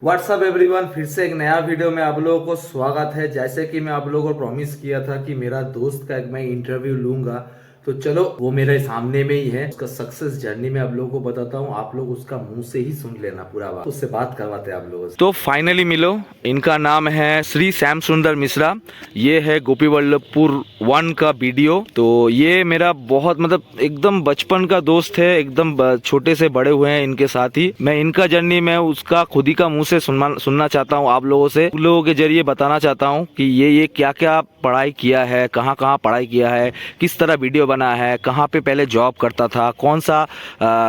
WhatsApp everyone, फिर से एक नया वीडियो में आप लोगों को स्वागत है। जैसे कि मैं आप लोगों को प्रॉमिस किया था कि मेरा दोस्त का एक मैं इंटरव्यू लूंगा, तो चलो वो मेरे सामने में ही है। उसका सक्सेस जर्नी में आप लोगों को बताता हूँ, आप लोग उसका मुंह से ही सुन लेना पूरा बात, उससे बात करवाते हैं आप लोगों से। तो फाइनली मिलो, इनका नाम है श्री श्याम सुंदर मिश्रा। ये है गोपीवल्लभपुर 1 का वीडियो। तो ये मेरा बहुत एकदम बचपन का दोस्त है, एकदम छोटे से बड़े हुए हैं इनके साथ ही। मैं इनका जर्नी में उसका खुद ही का मुंह से सुनना चाहता हूँ, आप लोगों से, उन लोगों के जरिए बताना चाहता हूँ कि ये क्या क्या पढ़ाई किया है, कहाँ कहाँ पढ़ाई किया है, किस तरह वीडियो बना है, कहाँ पे पहले जॉब करता था, कौन सा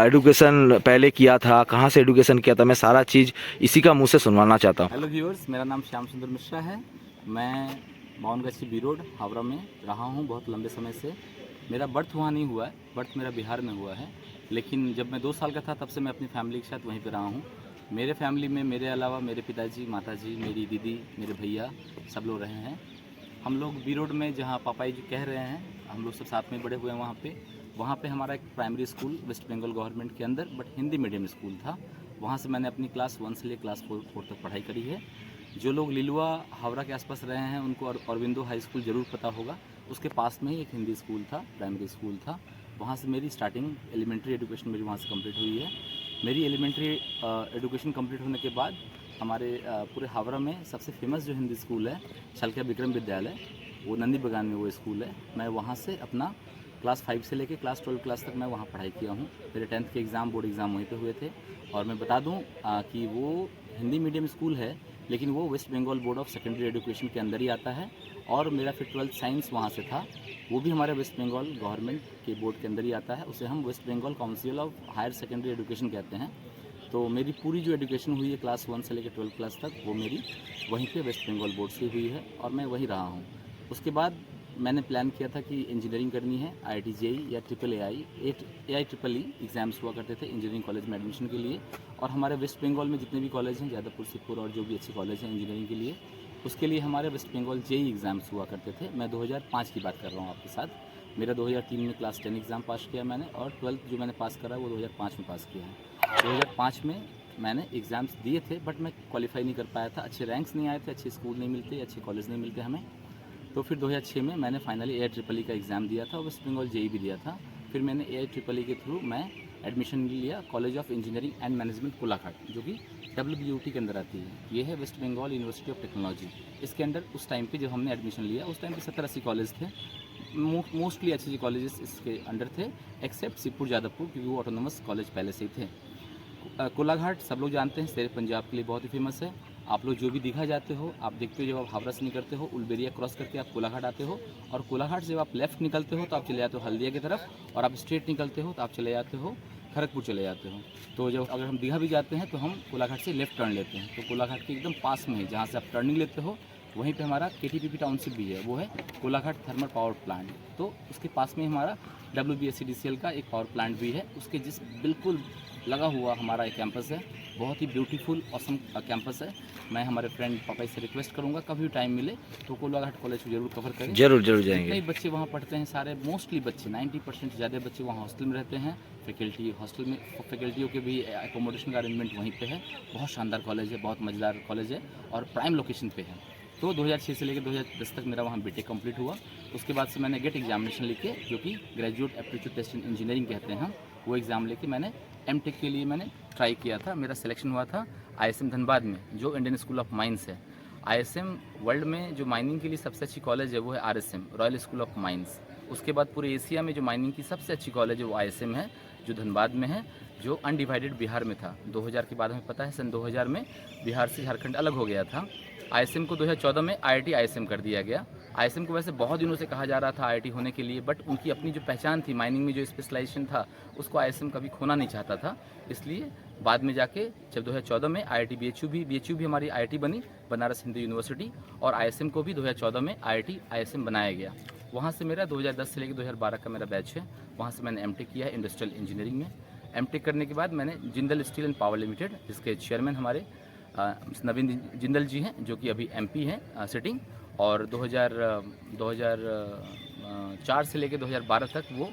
एडुकेशन पहले किया था, कहाँ से एडुकेशन किया था। मैं सारा चीज़ इसी का मुंह से सुनवाना चाहता हूँ। हेलो व्यूअर्स, मेरा नाम श्याम सुंदर मिश्रा है। मैं बावनगछी बी रोड हावड़ा में रहा हूँ बहुत लंबे समय से। मेरा बर्थ वहाँ नहीं हुआ है, बर्थ मेरा बिहार में हुआ है, लेकिन जब मैं 2 साल का था तब से मैं अपनी फैमिली के साथ वहीं पर रहा हूँ। मेरे फैमिली में मेरे अलावा मेरे पिताजी, माताजी, मेरी दीदी, मेरे भैया सब लोग रहे हैं। हम लोग बी रोड में, जहाँ पापाई जी कह रहे हैं, हम लोग सब साथ में बड़े हुए हैं वहाँ पे हमारा एक primary school West Bengal government के अंदर बट हिंदी मीडियम स्कूल था। वहाँ से मैंने अपनी क्लास 1 से लेकर क्लास 4 तक पढ़ाई करी है। जो लोग लिलुआ हावड़ा के आसपास रहे हैं उनको अरविंदो हाई स्कूल ज़रूर पता होगा। उसके पास में ही एक हिंदी स्कूल था, प्राइमरी स्कूल था। वहाँ से मेरी स्टार्टिंग एलिमेंट्री एजुकेशन मेरी वहाँ से कंप्लीट हुई है। मेरी एलिमेंट्री एजुकेशन कंप्लीट होने के बाद हमारे पूरे हावड़ा में सबसे फेमस जो हिंदी स्कूल है, छलका विक्रम विद्यालय, वो नंदी बगान में वो स्कूल है। मैं वहाँ से अपना क्लास 5 से लेकर क्लास 12 क्लास तक मैं वहाँ पढ़ाई किया हूँ। मेरे 10th के एग्ज़ाम, बोर्ड एग्ज़ाम वहीं पे हुए थे। और मैं बता दूँ कि वो हिंदी मीडियम स्कूल है, लेकिन वो West Bengal Board of Secondary Education के अंदर ही आता है। और मेरा फिर 12th साइंस वहाँ से था, वो भी हमारे वेस्ट बंगाल गवर्नमेंट के बोर्ड के अंदर ही आता है। उसे हम West Bengal Council of Higher Secondary Education कहते हैं। तो मेरी पूरी जो एजुकेशन हुई है क्लास 1 से लेकर 12 क्लास तक, वो मेरी वहीं पे वेस्ट बंगाल बोर्ड से हुई है और मैं वहीं रहा हूँ। उसके बाद मैंने प्लान किया था कि इंजीनियरिंग करनी है, IIT JEE या AIEEE एग्ज़ाम्स हुआ करते थे इंजीनियरिंग कॉलेज में एडमिशन के लिए। और हमारे वेस्ट बंगाल में जितने भी कॉलेज हैं, जादवपुर, सिद्धपुर और जो भी अच्छे कॉलेज हैं इंजीनियरिंग के लिए, उसके लिए हमारे वेस्ट बंगाल JEE एग्ज़ाम्स हुआ करते थे। मैं 2005 की बात कर रहा हूँ आपके साथ। मेरा 2003 में क्लास 10 एग्ज़ाम पास किया मैंने, और 12th जो मैंने पास करा वो 2005 में पास किया है। 2005 में मैंने एग्ज़ाम्स दिए थे, बट मैं क्वालिफाई नहीं कर पाया था। अच्छे रैंक्स नहीं आए थे, अच्छे स्कूल नहीं मिलते, अच्छे कॉलेज नहीं मिलते हमें। तो फिर 2006 में मैंने फाइनली AIEEE का एग्ज़ाम दिया था, वेस्ट बंगाल JEE भी दिया था। फिर मैंने AIEEE के थ्रू मैं एडमिशन लिया College of Engineering and Management Kolaghat, जो कि WBUT के अंदर आती है। ये है West Bengal University of Technology. इसके अंदर उस टाइम पे जब हमने एडमिशन लिया, उस टाइम पे 70-80 कॉलेज थे। मोस्टली अच्छे कॉलेजेस इसके अंडर थे, एक्सेप्ट सिद्धपुर, जादवपुर, क्योंकि वो ऑटोनोमस कॉलेज पहले से ही थे। कोलाघाट सब लोग जानते हैं, शेर पंजाब के लिए बहुत ही फेमस है। आप लोग जो भी दीघा जाते हो, आप देखते हो जब आप हावड़ा से निकलते हो, उलबेरिया क्रॉस करके आप कोलाघाट आते हो, और कोलाघाट से जब आप लेफ्ट निकलते हो तो आप चले जाते हो हल्दिया की तरफ, और आप स्ट्रेट निकलते हो तो आप चले जाते हो खड़गपुर चले जाते हो। तो जब अगर हम दीघा भी जाते हैं तो हम कोलाघाट से लेफ्ट टर्न लेते हैं। तो कोलाघाट के एकदम पास में है, जहाँ से आप टर्निंग लेते हो, वहीं पे हमारा KTPP टाउनशिप भी है, वो है कोलाघाट थर्मल पावर प्लांट। तो उसके पास में हमारा WBSCDCL का एक पावर प्लांट भी है। उसके जिस बिल्कुल लगा हुआ हमारा एक कैंपस है, बहुत ही ब्यूटीफुल ऑसम कैंपस है। मैं हमारे फ्रेंड पापा से रिक्वेस्ट करूंगा कभी भी टाइम मिले तो कोलाघाट कॉलेज को जरूर कवर करें। जरूर जाएंगे। जितने बच्चे वहाँ पढ़ते हैं, सारे मोस्टली बच्चे 90% से ज़्यादा बच्चे वहाँ हॉस्टल में रहते हैं। फैकल्टी हॉस्टल में, फैकल्टियों के भी एकोमोडेशन का अरेंजमेंट वहीं पे है। बहुत शानदार कॉलेज है, बहुत मज़ेदार कॉलेज है और प्राइम लोकेशन पे है। तो 2006 से लेकर 2010 तक मेरा वहाँ BTech कंप्लीट हुआ। उसके बाद से मैंने गेट एग्जामिनेशन लेके, जो कि Graduate Aptitude Test in Engineering कहते हैं हम, वो एग्ज़ाम लेके मैंने MTech के लिए मैंने ट्राई किया था। मेरा सिलेक्शन हुआ था ISM धनबाद में, जो इंडियन स्कूल ऑफ माइंस है। ISM वर्ल्ड में जो माइनिंग के लिए सबसे अच्छी कॉलेज है वो है RSM, royal school of mines. उसके बाद पूरे एशिया में जो माइनिंग की सबसे अच्छी कॉलेज है वो ISM है, जो धनबाद में है, जो अनडिवाइडेड बिहार में था। 2000 के बाद हमें पता है सन 2000 में बिहार से झारखंड अलग हो गया था। ISM को 2014 में IIT ISM कर दिया गया। ISM को वैसे बहुत दिनों से कहा जा रहा था IIT होने के लिए, बट उनकी अपनी जो पहचान थी, माइनिंग में जो स्पेशलाइजेशन था, उसको ISM कभी खोना नहीं चाहता था। इसलिए बाद में जाके जब 2014 में IIT BHU भी हमारी IIT बनी, बनारस हिंदू यूनिवर्सिटी, और ISM को भी 2014 में IIT ISM बनाया गया। वहाँ से मेरा 2010 से लेकर 2012 का मेरा बैच है। वहाँ से मैंने MTech किया है इंडस्ट्रियल इंजीनियरिंग में। MTech करने के बाद मैंने Jindal steel and power limited, जिसके चेयरमैन हमारे नवीन जिंदल जी हैं, जो कि अभी MP हैं सिटिंग, और 2004 से लेकर 2012 तक वो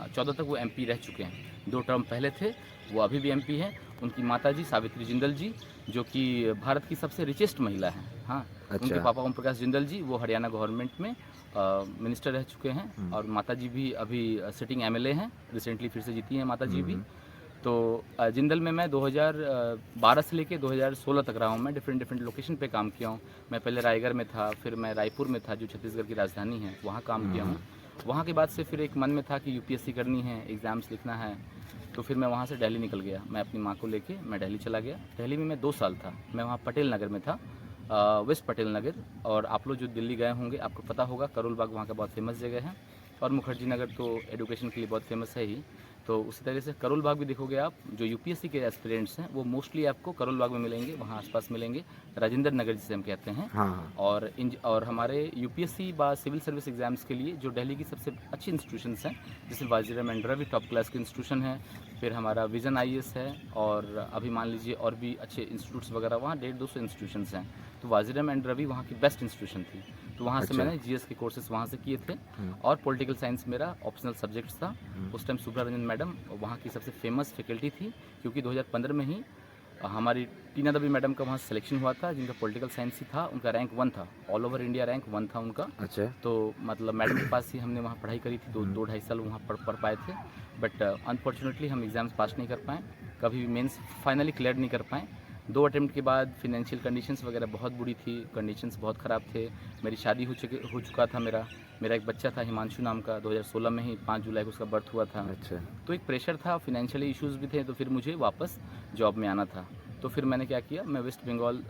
14 तक वो MP रह चुके हैं। 2 टर्म पहले थे, वो अभी भी MP हैं। उनकी माताजी सावित्री जिंदल जी, जो कि भारत की सबसे रिचेस्ट महिला हैं। हाँ, अच्छा। उनके पापा ओम प्रकाश जिंदल जी वो हरियाणा गवर्नमेंट में मिनिस्टर रह चुके हैं, और माताजी भी अभी सिटिंग एमएलए हैं, रिसेंटली फिर से जीती हैं माताजी भी। तो जिंदल में मैं 2012 से लेके 2016 तक रहा हूँ। मैं डिफरेंट डिफरेंट लोकेशन पे काम किया हूँ। मैं पहले रायगढ़ में था, फिर मैं रायपुर में था जो छत्तीसगढ़ की राजधानी है, वहाँ काम किया हूँ। वहाँ के बाद से फिर एक मन में था कि यूपीएससी करनी है, एग्ज़ाम्स लिखना है, तो फिर मैं वहाँ से दिल्ली निकल गया। मैं अपनी माँ को लेके मैं दिल्ली चला गया। दिल्ली में मैं 2 साल था। मैं वहाँ पटेल नगर में था, वेस्ट पटेल नगर। और आप लोग जो दिल्ली गए होंगे आपको पता होगा, करोल बाग वहाँ का बहुत फेमस जगह है, और मुखर्जी नगर तो एजुकेशन के लिए बहुत फेमस है ही। तो उसी तरह से करोल बाग भी देखोगे आप, जो यूपीएससी के एस्पिरेंट्स हैं वो मोस्टली आपको करोल बाग में मिलेंगे, वहाँ आसपास मिलेंगे, राजेंद्र नगर जिसे हम कहते हैं। हाँ। और हमारे यूपीएससी बा सिविल सर्विस एग्जाम्स के लिए जो दिल्ली की सबसे अच्छी इंस्टीट्यूशंस हैं, जैसे वाजीराम एंड्रा भी टॉप क्लास की इंस्टीट्यूशन है, फिर हमारा विजन आईएएस है, और अभी मान लीजिए और भी अच्छे इंस्टीट्यूट्स वगैरह वहाँ 150-200 इंस्टीट्यूशंस हैं। तो वाजीराम एंड रवि वहाँ की बेस्ट इंस्टीट्यूशन थी। तो वहाँ से अच्छा। मैंने जीएस के कोर्सेज वहाँ से किए थे, और पॉलिटिकल साइंस मेरा ऑप्शनल सब्जेक्ट्स था। उस टाइम सुब्रा रंजन मैडम वहाँ की सबसे फेमस फैकल्टी थी, क्योंकि 2015 में ही हमारी टीना दबी मैडम का वहाँ सिलेक्शन हुआ था, जिनका पॉलिटिकल साइंस ही था। उनका रैंक 1 था, ऑल ओवर इंडिया रैंक 1 था उनका। अच्छा। तो मतलब मैडम के पास ही हमने वहाँ पढ़ाई करी थी, 2-2.5 साल वहाँ पढ़ पाए थे। बट अनफॉर्चुनेटली हम एग्ज़ाम्स पास नहीं कर पाए, कभी भी मेंस फाइनली क्लियर नहीं कर पाए। 2 अटेम्प्ट के बाद फिनेंशियल कंडीशंस वगैरह बहुत बुरी थी, कंडीशंस बहुत ख़राब थे। मेरी शादी हो चुका था, मेरा एक बच्चा था हिमांशु नाम का, 2016 में ही 5 जुलाई को उसका बर्थ हुआ था। अच्छा। तो एक प्रेशर था, फिनेंशियली इश्यूज़ भी थे, तो फिर मुझे वापस जॉब में आना था। तो फिर मैंने क्या किया, मैं वेस्ट बंगाल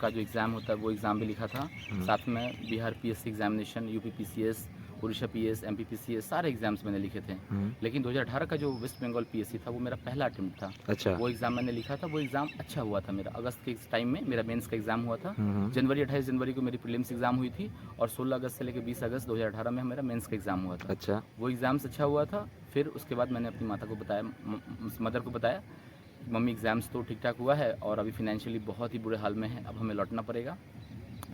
का जो एग्ज़ाम होता है वो एग्ज़ाम भी लिखा था, साथ में Bihar PSC examination, UP PCS, Orissa PS, MP PCS, सारे एग्ज़ाम्स मैंने लिखे थे। लेकिन 2018 का जो वेस्ट बंगाल पीएससी था वो मेरा पहला अटेम्प्ट था। अच्छा। वो एग्ज़ाम मैंने लिखा था, वो एग्ज़ाम अच्छा हुआ था मेरा। अगस्त के टाइम में मेरा मेंस का एग्ज़ाम हुआ था। जनवरी 28 जनवरी को मेरी प्रीलिम्स एग्ज़ाम हुई थी, और 16 अगस्त से लेकर 20 अगस्त 2018 में मेरा मेंस का एग्ज़ाम हुआ था। अच्छा। वो एग्ज़ाम्स अच्छा हुआ था। फिर उसके बाद मैंने अपनी माता को बताया, मदर को बताया, मम्मी एग्ज़ाम्स तो ठीक ठाक हुआ है, और अभी फिनेंशियली बहुत ही बुरे हाल में है, अब हमें लौटना पड़ेगा।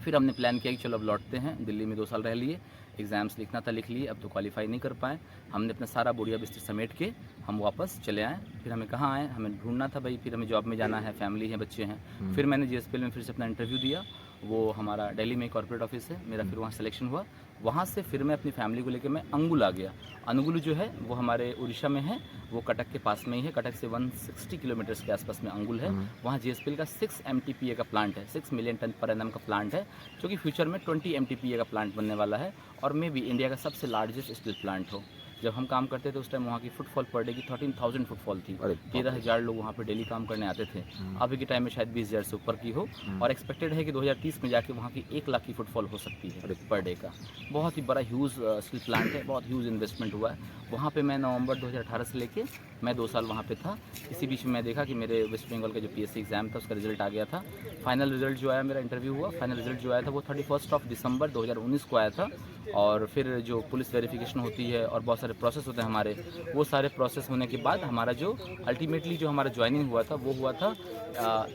फिर हमने प्लान किया कि चलो अब लौटते हैं, दिल्ली में 2 साल रह लिए, एग्ज़ाम्स लिखना था लिख लिए, अब तो क्वालिफाई नहीं कर पाए। हमने अपना सारा बोरिया बिस्तर समेट के हम वापस चले आए। फिर हमें कहाँ आए, हमें ढूंढना था भाई, फिर हमें जॉब में जाना है, फैमिली है, बच्चे हैं। फिर मैंने जीएसपीएल में फिर से अपना इंटरव्यू दिया, वो हमारा दिल्ली में कॉर्पोरेट ऑफिस है मेरा, फिर वहाँ सिलेक्शन हुआ। वहाँ से फिर मैं अपनी फैमिली को लेकर मैं अंगुल आ गया। अनुगुल जो है वो हमारे उड़ीसा में है, वो कटक के पास में ही है, कटक से 160 किलोमीटर्स के आसपास में अंगुल है। वहाँ जीएसपीएल का 6 MTPA का प्लांट है, 6 मिलियन टन पर एनम का प्लांट है, जो कि फ्यूचर में 20 MTPA का प्लांट बनने वाला है, और मे भी इंडिया का सबसे लार्जेस्ट स्टील प्लांट हो। जब हम काम करते थे उस टाइम वहाँ की फुटफॉल पर डे की 13,000 फुटफॉल थी। अरे बाप रे। 13,000 लोग वहाँ पे डेली काम करने आते थे। अभी के टाइम में शायद 20,000 से ऊपर की हो, और एक्सपेक्टेड है कि 2030 में जाके वहाँ की 1 लाख की फुटफॉल हो सकती है पर डे का। बहुत ही बड़ा ह्यूज स्टील प्लांट है, बहुत ह्यूज इन्वेस्टमेंट हुआ है वहाँ पे। मैं नवंबर 2018 से लेके मैं 2 साल वहाँ पे था। इसी बीच में मैं देखा कि मेरे वेस्ट बंगाल का जो पीएससी एग्ज़ाम था उसका रिजल्ट आ गया था। फाइनल रिजल्ट जो आया, मेरा इंटरव्यू हुआ, फाइनल रिजल्ट जो आया था वो 31 दिसंबर 2019 को आया था। और फिर जो पुलिस वेरिफिकेशन होती है और बहुत सारे प्रोसेस होते हैं हमारे, वो सारे प्रोसेस होने के बाद हमारा जो अल्टीमेटली जो हमारा ज्वाइनिंग हुआ था वो हुआ था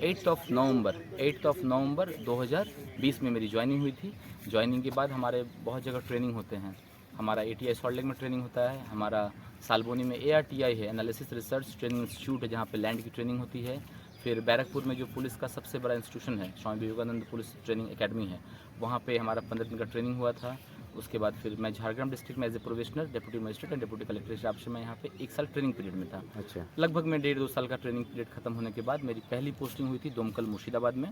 8 नवंबर 2020 में मेरी ज्वाइनिंग हुई थी। ज्वाइनिंग के बाद हमारे बहुत जगह ट्रेनिंग होते हैं। हमारा ATI सॉल्ट लेक में ट्रेनिंग होता है, हमारा सालबोनी में ARTI है, एनालिसिस रिसर्च ट्रेनिंग इंस्टीट्यूट है, जहाँ पे लैंड की ट्रेनिंग होती है। फिर बैरकपुर में जो पुलिस का सबसे बड़ा इंस्टीट्यूशन है, Swami Vivekananda police training academy है, वहाँ पे हमारा 15 दिन का ट्रेनिंग हुआ था। उसके बाद फिर मैं झारग्राम डिस्ट्रिक्ट में as a probationer, deputy magistrate and deputy collector हिसाब से मैं यहाँ पे 1 साल ट्रेनिंग पीरियड में था। अच्छा। लगभग मैं 1.5-2 साल का ट्रेनिंग पीरियड खत्म होने के बाद मेरी पहली पोस्टिंग हुई थी दोमकल मुर्शिदाबाद में,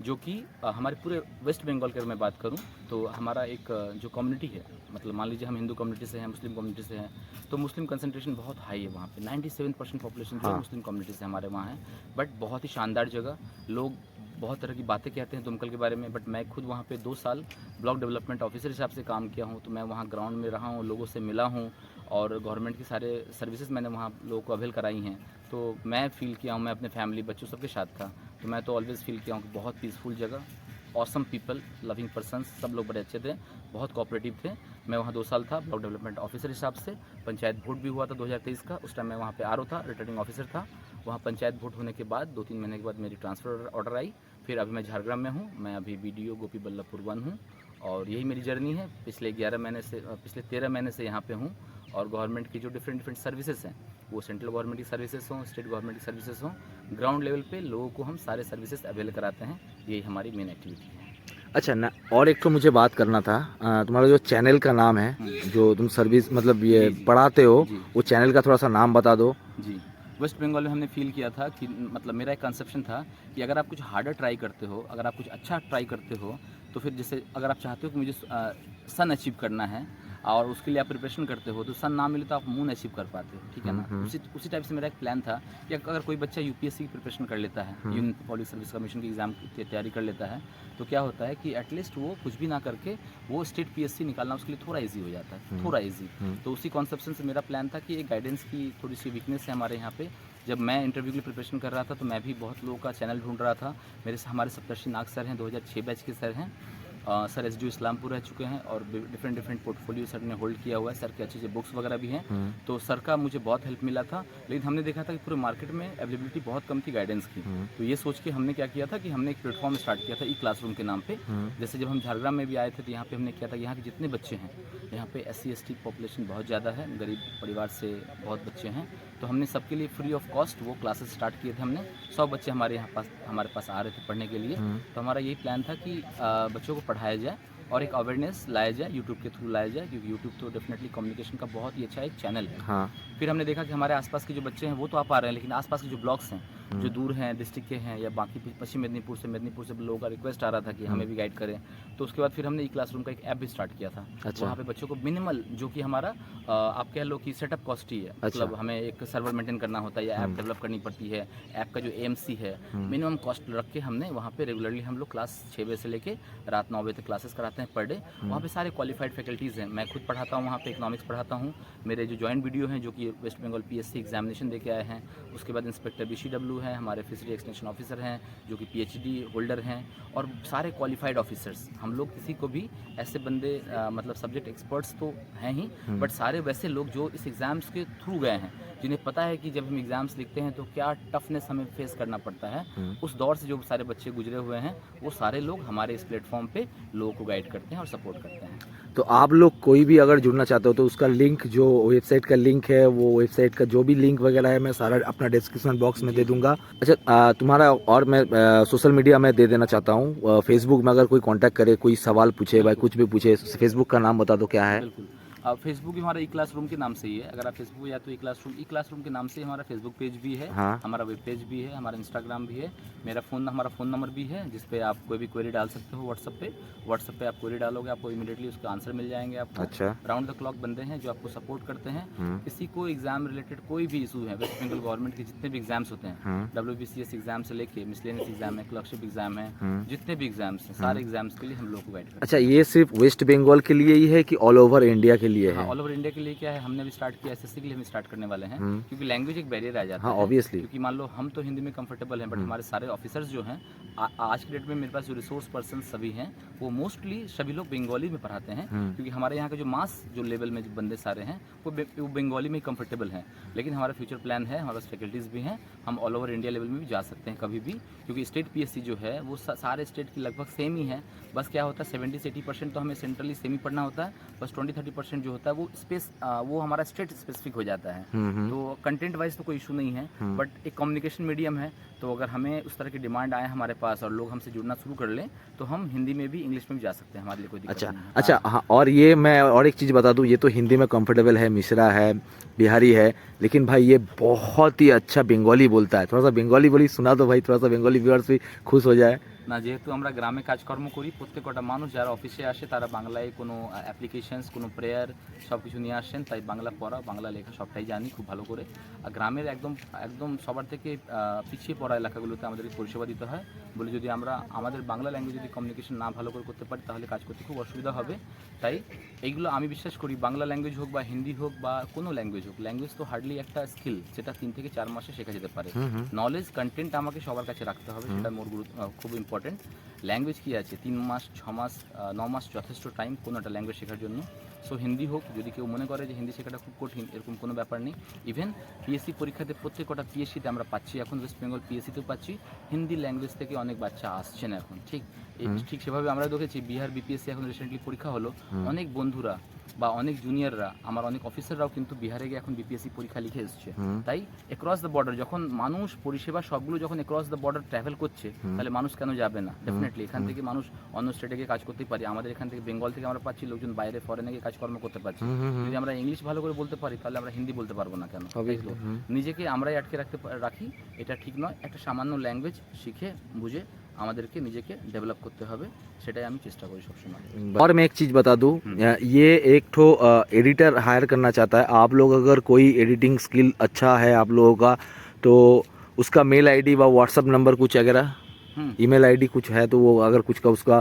जो कि हमारे पूरे वेस्ट बंगाल की अगर मैं बात करूं तो हमारा एक जो कम्युनिटी है, मतलब मान लीजिए हम हिंदू कम्युनिटी से हैं, मुस्लिम कम्युनिटी से हैं, तो मुस्लिम कंसंट्रेशन बहुत हाई है वहाँ पे। 97% पॉपुलेशन जो है मुस्लिम कम्युनिटी से हमारे वहाँ है। बट बहुत ही शानदार जगह, लोग बहुत तरह की बातें कहते हैं दुमकल के बारे में, बट मैं खुद वहाँ पे 2 साल ब्लॉक डेवलपमेंट ऑफिसर हिसाब से काम किया हूँ। तो मैं वहाँ ग्राउंड में रहा हूँ, लोगों से मिला हूँ, और गवर्नमेंट की सारे सर्विसेज मैंने वहाँ लोगों को अवेल कराई हैं। तो मैं फ़ील किया हूँ, मैं अपने फैमिली बच्चों सबके साथ था, तो मैं तो ऑलवेज़ फ़ील किया हूँ कि बहुत पीसफुल जगह, ऑसम पीपल, लविंग पर्सन्स, सब लोग बड़े अच्छे थे, बहुत कोऑपरेटिव थे। मैं वहाँ 2 साल था ब्लॉक डेवलपमेंट ऑफिसर हिसाब से। पंचायत वोट भी हुआ था 2023 का, उस टाइम मैं वहाँ पे RO था, रिटर्निंग ऑफिसर था। वहाँ पंचायत वोट होने के बाद 2-3 महीने के बाद मेरी ट्रांसफ़र ऑर्डर आई। फिर अभी मैं झारग्राम में हूँ, मैं अभी BDO गोपी बल्लभपुर 1 हूँ, और यही मेरी जर्नी है। पिछले 13 महीने से यहाँ पे हूँ, और गवर्नमेंट की जो डिफरेंट डिफरेंट सर्विसेज हैं, वो सेंट्रल गवर्नमेंट की सर्विसेज हों, स्टेट गवर्नमेंट की सर्विसेज हों, ग्राउंड लेवल पे लोगों को हम सारे सर्विसेज अवेल कराते हैं। यही हमारी मेन एक्टिविटी है। अच्छा ना, और एक तो मुझे बात करना था, तुम्हारा जो चैनल का नाम है, जो तुम सर्विस मतलब ये जी, जी। पढ़ाते हो, जी। वो चैनल का थोड़ा सा नाम बता दो। जी, वेस्ट बंगाल में हमने फ़ील किया था कि मतलब मेरा एक कंसेप्शन था कि अगर आप कुछ हार्डर ट्राई करते हो, अगर आप कुछ अच्छा ट्राई करते हो, तो फिर जैसे अगर आप चाहते हो कि मुझे सन अचीव करना है और उसके लिए आप प्रिपरेशन करते हो, तो सन ना मिले तो आप मून अचीव कर पाते हो, ठीक है ना? उसी टाइप से मेरा एक प्लान था कि अगर कोई बच्चा यूपीएससी की प्रिपरेशन कर लेता है, यूनियन पब्लिक सर्विस कमीशन की एग्ज़ाम की तैयारी कर लेता है, तो क्या होता है कि एटलीस्ट वो कुछ भी ना करके वो स्टेट पीएससी निकालना उसके लिए थोड़ा ईजी हो जाता है, थोड़ा ईजी। तो उसी कॉन्सेप्शन से मेरा प्लान था कि एक गाइडेंस की थोड़ी सी वीकनेस है हमारे यहाँ पे। जब मैं इंटरव्यू के लिए प्रिपरेशन कर रहा था, तो मैं भी बहुत लोगों का चैनल ढूंढ रहा था। हमारे सप्तर्षि नाग सर हैं, 2006 बैच के सर हैं। सर एसडीओ इस्लामपुर रह चुके हैं और डिफरेंट डिफरेंट पोर्टफोलियो सर ने होल्ड किया हुआ है। सर के अच्छे अच्छे बुक्स वगैरह भी हैं। तो सर का मुझे बहुत हेल्प मिला था, लेकिन हमने देखा था कि पूरे मार्केट में अवेलेबिलिटी बहुत कम थी गाइडेंस की। तो ये सोच के हमने क्या किया था कि हमने एक प्लेटफॉर्म स्टार्ट किया था ई क्लासरूम के नाम पे। जैसे जब हम झारग्राम में भी आए थे, तो यहाँ पे हमने किया था, यहाँ के जितने बच्चे हैं, यहाँ पे SC ST पॉपुलेशन बहुत ज़्यादा है, गरीब परिवार से बहुत बच्चे हैं, तो हमने सबके लिए फ्री ऑफ कॉस्ट वो क्लासेस स्टार्ट किए थे हमने। 100 बच्चे हमारे पास आ रहे थे पढ़ने के लिए। तो हमारा यही प्लान था कि बच्चों को पढ़ाया जाए और एक अवेयरनेस लाया जाए, यूट्यूब के थ्रू लाया जाए, क्योंकि यूट्यूब तो डेफिनेटली कम्युनिकेशन का बहुत ही अच्छा एक चैनल है। हाँ। फिर हमने देखा कि हमारे आसपास के जो बच्चे हैं वो तो आ पा रहे हैं, लेकिन आसपास के जो ब्लॉक्स हैं, जो दूर हैं, डिस्ट्रिक्ट के हैं, या बाकी पश्चिम मेदिनीपुर से लोगों का रिक्वेस्ट आ रहा था कि हमें भी गाइड करें। तो उसके बाद फिर हमने ई क्लासरूम का एक ऐप भी स्टार्ट किया था। अच्छा। वहाँ पे बच्चों को मिनिमल, जो कि हमारा आप कह लो कि सेटअप कॉस्ट ही है, मतलब हमें एक सर्वर मेंटेन करना होता है या ऐप डेवलप करनी पड़ती है, ऐप का जो AMC है, मिनिमम कॉस्ट रख के हमने वहाँ पे रेगुलरली हम लोग क्लास 6 बजे से लेके रात 9 बजे तक क्लासेस कराते हैं पर डे। वहाँ पे सारे क्वालिफाइड फैकल्टीज़ हैं। मैं खुद पढ़ाता हूँ वहाँ पे, इकोनॉमिक्स पढ़ाता हूँ। मेरे जो जॉइंट वीडियो हैं, जो कि वेस्ट बंगाल PSC एग्जामिनेशन दे के आए हैं, उसके बाद इंस्पेक्टर BCW हैं, हमारे फिशरी एक्सटेंशन ऑफिसर हैं जो कि PhD होल्डर हैं, और सारे क्वालिफाइड ऑफिसर्स। हम लोग किसी को भी ऐसे बंदे मतलब सब्जेक्ट एक्सपर्ट्स तो हैं ही, बट सारे वैसे लोग जो इस एग्ज़ाम्स के थ्रू गए हैं, जिन्हें पता है कि जब हम एग्ज़ाम्स लिखते हैं तो क्या टफनेस हमें फेस करना पड़ता है। उस दौर से जो सारे बच्चे गुजरे हुए हैं, वो सारे लोग हमारे इस प्लेटफॉर्म पे लोगों को गाइड करते हैं और सपोर्ट करते हैं। तो आप लोग कोई भी अगर जुड़ना चाहते हो तो उसका लिंक, जो वेबसाइट का लिंक है, वो वेबसाइट का जो भी लिंक वगैरह है, मैं सारा अपना डिस्क्रिप्शन बॉक्स में दे दूंगा। अच्छा, तुम्हारा और मैं सोशल मीडिया में दे देना चाहता हूँ। फेसबुक में अगर कोई कांटेक्ट करे, कोई सवाल पूछे, भाई कुछ भी पूछे, फेसबुक का नाम बता दो क्या है। बिल्कुल, फेसबुक भी हमारा ई क्लासरूम के नाम से ही है। अगर आप फेसबुक या तो ई क्लासरूम के नाम से हमारा फेसबुक पेज भी है, हाँ। हमारा वेब पेज भी है, हमारा इंस्टाग्राम भी है, हमारा फ़ोन नंबर भी है, जिस पे आप कोई भी क्वेरी डाल सकते हो। व्हाट्सएप पे आप क्वेरी डालोगे, आपको इमीडिएटली उसका आंसर मिल जाएंगे आपको। अच्छा। राउंड द क्लॉक बंदे हैं जो आपको सपोर्ट करते हैं। किसी को एग्जाम रिलेटेड कोई भी इशू है, वेस्ट बंगाल गवर्नमेंट के जितने भी एग्जाम्स होते हैं, WBCS एग्जाम से लेके मिसलेनियस एग्जाम है, क्लर्कशिप एग्जाम है, जितने भी एग्जाम्स हैं, सारे एग्जाम्स के लिए हम लोग को गाइड करते हैं। अच्छा, ये सिर्फ वेस्ट बंगाल के लिए ही है कि ऑल ओवर इंडिया के लिए हाँ, है? ऑल ओवर इंडिया के लिए क्या है, हमने भी स्टार्ट किया, SSC के लिए हम स्टार्ट करने वाले हैं, क्योंकि लैंग्वेज एक बैरियर आ जाता हाँ, है। ऑब्वियसली। क्योंकि मान लो हम तो हिंदी में कंफर्टेबल हैं, बट हमारे सारे ऑफिसर्स जो हैं, आज के डेट में मेरे पास जो रिसोर्स पर्सन सभी हैं, वो मोस्टली सभी लोग बंगाली में पढ़ाते हैं, क्योंकि हमारे यहाँ के जो मास जो लेवल में जो बंदे सारे हैं, वो बंगाली में ही कंफर्टेबल हैं। लेकिन हमारा फ्यूचर प्लान है, हमारे पास फैकल्टीज़ भी हैं, हम ऑल ओवर इंडिया लेवल में भी जा सकते हैं कभी भी, क्योंकि स्टेट PSC जो है वो सारे स्टेट की लगभग सेम ही है। बस क्या होता है, 70 से 80% तो हमें सेंट्रली सेम ही पढ़ना होता है, बस 20-30% जो होता है वो हमारा स्टेट स्पेसिफिक हो जाता है। तो कंटेंट वाइज तो कोई इशू नहीं है, बट एक कम्युनिकेशन मीडियम है, तो अगर हमें उस तरह की डिमांड आए हमारे पास और लोग हमसे जुड़ना शुरू कर लें, तो हम हिंदी में भी इंग्लिश में भी जा सकते हैं, हमारे लिए कोई दिक्कत अच्छा नहीं है। अच्छा, हाँ, और ये मैं और एक चीज़ बता दूं, ये तो हिंदी में कंफर्टेबल है, मिश्रा है, बिहारी है, लेकिन भाई ये बहुत ही अच्छा बंगाली बोलता है। थोड़ा सा बंगाली बोली सुना दो भाई, थोड़ा सा बंगाली व्यूअर्स भी खुश हो जाए না, যেহেতু আমরা গ্রামে কাজকর্ম করি, প্রত্যেকটা মানুষ যারা অফিসে আসে তারা বাংলায় কোনো অ্যাপ্লিকেশনস, কোনো প্রেয়ার সব কিছু নিয়ে আসেন, তাই বাংলা পড়া, বাংলা লেখা সবটাই জানি খুব ভালো করে। আর গ্রামের একদম একদম সবার থেকে পিছিয়ে পড়া এলাকাগুলোতে আমাদেরকে পরিষেবা দিতে হয় বলে, যদি আমরা আমাদের বাংলা ল্যাঙ্গুয়েজ যদি কমিউনিকেশন না ভালো করে করতে পারি, তাহলে কাজ করতে খুব অসুবিধা হবে। তাই এইগুলো আমি বিশ্বাস করি, বাংলা ল্যাঙ্গুয়েজ হোক বা হিন্দি হোক বা কোনো ল্যাঙ্গুয়েজ হোক, ল্যাঙ্গুয়েজ তো হার্ডলি একটা স্কিল, যেটা 3 থেকে 4 মাসে শেখা যেতে পারে। নলেজ কন্টেন্ট আমাকে সবার কাছে রাখতে হবে, সেটা মোর খুব ইম্পর্টেন্ট। ল্যাঙ্গুয়েজ কী আছে, 3 মাস 6 মাস 9 মাস যথেষ্ট টাইম কোনো একটা ল্যাঙ্গুয়েজ শেখার জন্য। সো হিন্দি হোক, যদি কেউ মনে করে যে হিন্দি শেখাটা খুব কঠিন, এরকম কোনো ব্যাপার নেই। ইভেন PSC পরীক্ষাতে প্রত্যেকটা PSCতে আমরা পাচ্ছি, এখন ওয়েস্ট বেঙ্গল PSCতেও পাচ্ছি, হিন্দি ল্যাঙ্গুয়েজ থেকে অনেক বাচ্চা আসছেন এখন, ঠিক। ঠিক সেভাবে আমরা দেখেছি বিহার বিপিএসসি এখন রিসেন্টলি পরীক্ষা হলো, অনেক বন্ধুরা বা অনেক জুনিয়ররা, আমার অনেক অফিসাররাও কিন্তু বিহারে গিয়ে এখন বিপিএসসি পরীক্ষা লিখে এসছে। তাই অ্যাক্রস দ্য বর্ডার যখন মানুষ পরিষেবা সবগুলো যখন অ্যাক্রস দ্য বর্ডার ট্রাভেল করছে, তাহলে মানুষ কেন যাবে না? ডেফিনেটলি এখান থেকে মানুষ অন্য স্টেটে গিয়ে কাজ করতে পারি। আমাদের এখান থেকে বেঙ্গল থেকে আমরা পাচ্ছি লোকজন বাইরে ফরেনে গিয়ে কাজকর্ম করতে পারছি। যদি আমরা ইংলিশ ভালো করে বলতে পারি তাহলে আমরা হিন্দি বলতে পারবো না কেন? তাই তো? নিজেকে আমরাই আটকে রাখি, এটা ঠিক নয়। একটা সামান্য ল্যাঙ্গুয়েজ শিখে বুঝে আমাদেরকে নিজেকে ডেভেলপ করতে হবে, সেটাই আমি চেষ্টা করি সবসময়। और मैं एक चीज़ बता दूं, ये एक ठो एडिटर हायर करना चाहता है। आप लोग अगर कोई एडिटिंग स्किल अच्छा है आप लोगों का, तो उसका मेल आईडी व व्हाट्सअप नंबर कुछ वगैरह, ईमेल आईडी कुछ है तो वो अगर कुछ का उसका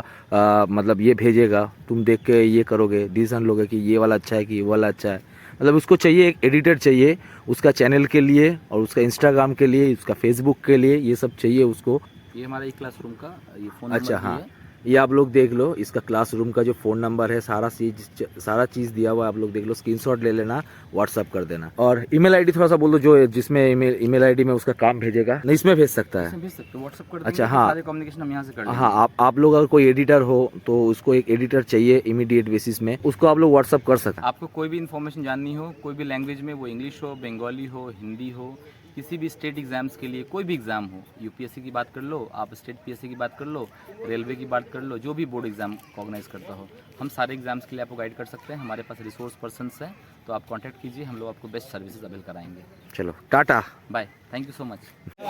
मतलब ये भेजेगा, तुम देख के ये करोगे, डिसीजन लोगे कि ये वाला अच्छा है कि ये वाला अच्छा है। मतलब उसको चाहिए, एक एडिटर चाहिए उसका चैनल के लिए और उसका इंस्टाग्राम के लिए, उसका फेसबुक के लिए, ये सब चाहिए उसको। ये हमारा एक क्लासरूम का ये फोन अच्छा, नंबर भी हाँ, है। ये आप लोग देख लो, इसका क्लासरूम का जो फ़ोन नंबर है, सारा चीज़ दिया हुआ है, आप लोग देख लो, स्क्रीनशॉट ले लेना, व्हाट्सअप कर देना। और ईमेल आईडी थोड़ा सा बोल दो, जो जिसमें ईमेल आईडी में उसका काम भेजेगा, नहीं इसमें भेज सकता है। इसमें भेज सकते हो, व्हाट्सएप कर अच्छा, देंगे, हाँ। सारे कम्युनिकेशन हम यहाँ से कर लेंगे। हाँ, आप लोग अगर कोई एडिटर हो तो उसको एक एडिटर चाहिए इमीडिएट बेसिस में, उसको आप लोग व्हाट्सअप कर सकते हैं। आपको कोई भी इन्फॉर्मेशन जाननी हो, कोई भी लैंग्वेज में, वो इंग्लिश हो, बंगाली हो, हिंदी हो, किसी भी स्टेट एग्जाम्स के लिए, कोई भी एग्ज़ाम हो, यूपीएससी की बात कर लो, आप स्टेट पीएससी की बात कर लो, रेलवे की बात कर लो, जो भी बोर्ड एग्जाम ऑर्गेनाइज करता हो, हम सारे एग्जाम्स के लिए आपको गाइड कर सकते हैं। हमारे पास रिसोर्स पर्सन्स हैं, तो आप कांटेक्ट कीजिए, हम लोग आपको बेस्ट सर्विसेज अवेल कराएंगे। चलो tata, bye, thank you so much.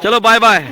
चलो बाय बाय।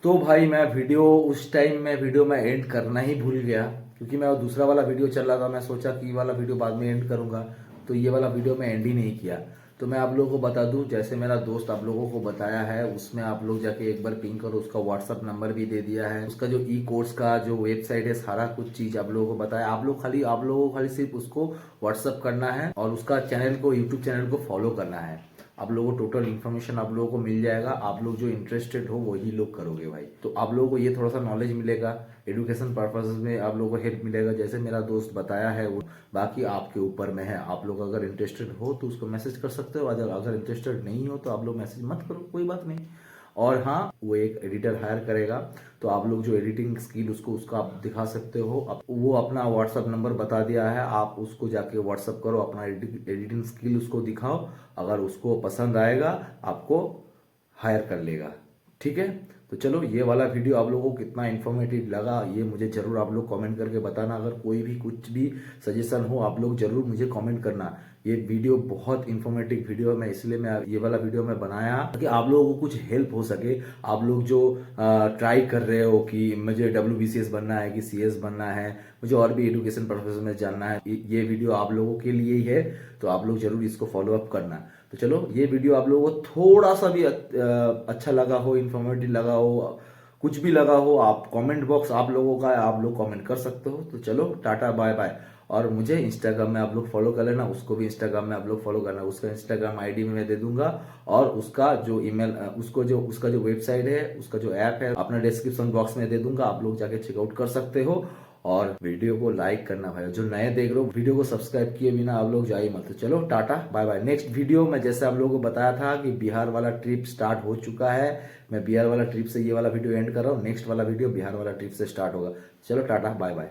तो भाई मैं उस टाइम में वीडियो में एंड करना ही भूल गया, क्योंकि मैं वो दूसरा वाला वीडियो चल रहा था। मैं सोचा कि ये वाला वीडियो बाद में एंड करूंगा, तो ये वाला वीडियो मैं एंड ही नहीं किया। तो मैं आप लोगों को बता दूं, जैसे मेरा दोस्त आप लोगों को बताया है, उसमें आप लोग जाके एक बार पिंग करो, उसका व्हाट्सअप नंबर भी दे दिया है, उसका जो ई कोर्स का जो वेबसाइट है, सारा कुछ चीज आप लोगों को बताया। आप लोगों को खाली सिर्फ उसको व्हाट्सअप करना है और उसका यूट्यूब चैनल को फॉलो करना है। आप लोगों को टोटल इन्फॉर्मेशन आप लोगों को मिल जाएगा। आप लोग जो इंटरेस्टेड हो वही लोग करोगे भाई, तो आप लोगों को ये थोड़ा सा नॉलेज मिलेगा, एजुकेशन पर्पज में आप लोगों को हेल्प मिलेगा, जैसे मेरा दोस्त बताया है वो। बाकी आपके ऊपर में है, आप लोग अगर इंटरेस्टेड हो तो उसको मैसेज कर सकते हो, अगर इंटरेस्टेड नहीं हो तो आप लोग मैसेज मत करो, कोई बात नहीं। और हाँ, वो एक एडिटर हायर करेगा, तो आप लोग जो एडिटिंग स्किल उसका आप दिखा सकते हो। वो अपना व्हाट्सअप नंबर बता दिया है, आप उसको जाके व्हाट्सअप करो, अपना एडिटिंग स्किल उसको दिखाओ। अगर उसको पसंद आएगा आपको हायर कर लेगा, ठीक है। तो चलो, ये वाला वीडियो आप लोगों को कितना इन्फॉर्मेटिव लगा ये मुझे जरूर आप लोग कमेंट करके बताना। अगर कोई भी कुछ भी सजेशन हो आप लोग जरूर मुझे कमेंट करना। ये वीडियो बहुत इन्फॉर्मेटिव वीडियो है, इसलिए मैं ये वाला वीडियो मैं बनाया ताकि आप लोगों को कुछ हेल्प हो सके। आप लोग जो ट्राई कर रहे हो कि मुझे WBCS बनना है कि CS बनना है, मुझे और भी एजुकेशन पर्पस में जानना है, ये वीडियो आप लोगों के लिए ही है, तो आप लोग जरूर इसको फॉलो अप करना। तो चलो, ये वीडियो आप लोगों को थोड़ा सा भी अच्छा लगा हो, इन्फॉर्मेटिव लगा हो, कुछ भी लगा हो, आप कमेंट बॉक्स आप लोगों का है, आप लोग कमेंट कर सकते हो। तो चलो टाटा बाय बाय। और मुझे इंस्टाग्राम में आप लोग फॉलो कर लेना, उसको भी इंस्टाग्राम में आप लोग फॉलो करना। उसका इंस्टाग्राम आईडी में मैं दे दूंगा, और उसका जो ईमेल उसका जो वेबसाइट है, उसका जो ऐप है, अपना डिस्क्रिप्शन बॉक्स में दे दूंगा, आप लोग जाके चेकआउट कर सकते हो। और वीडियो को लाइक करना भाई, जो नए देख रहे हो वीडियो को सब्सक्राइब किए बिना आप लोग जाइए मत। तो चलो tata bye bye. Next video में जैसे आप लोगों को बताया था कि बिहार वाला ट्रिप स्टार्ट हो चुका है, मैं बिहार वाला ट्रिप से ये वाला वीडियो एंड कर रहा हूँ। नेक्स्ट वाला वीडियो बिहार वाला ट्रिप से स्टार्ट होगा। चलो टाटा बाय बाय।